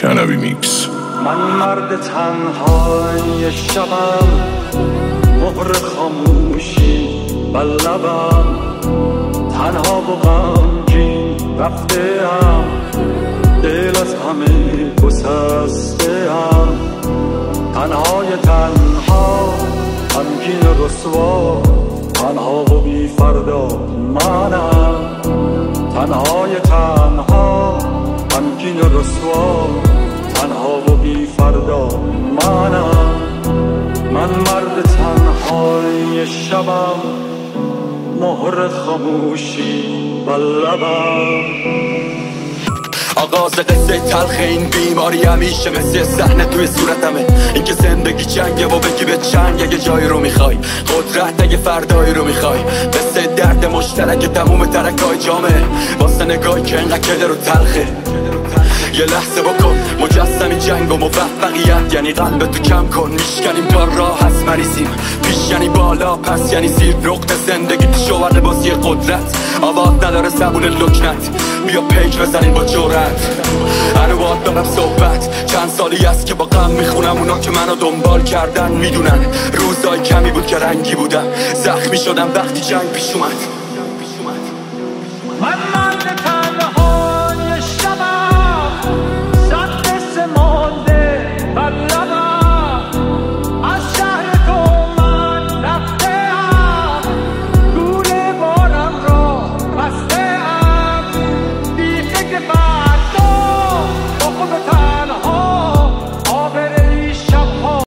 کنوی میکس. من مرد تنهای شبم، مهر خاموشی بر لبم، تنها و غمگین رفته‌ام، دل از همه گسسته‌ام، تنهای تنها، غمگین و رسوا، تنها و بی فردا منم، تنهای تنها، غمگین و رسوا، تنها و بی فردا منم. من مرد تنهای شبم، مهر خاموشی بر لبم. آغاز قصه تلخ این بیماری همیشه مثل صحنه توی صورتمه. این که زندگی جنگه و بگی به چنگ اگه جایی رو میخوای، قدرت اگه فردایی رو میخوای، مثل درد مشترک تموم ترکای جامعه، واسه نگاهی که انقدر کده رو تلخه. یه لحظه بکن مجسمی جنگ و موفقیت یعنی قلب تو کم کن. میشکنیم تا راه هست مریضیم، پیش یعنی بالا پس یعنی زیر. رقت زندگی شوهر بازی قدرت، آواز نداره زبون لکنت. بیا پیک بزنیم با جرأت. هنو باید دارم صحبت، چند سالی است که با غم میخونم. اونا که منو دنبال کردن میدونن روزای کمی بود که رنگی بودم. زخمی شدم وقتی جنگ پیش اومد.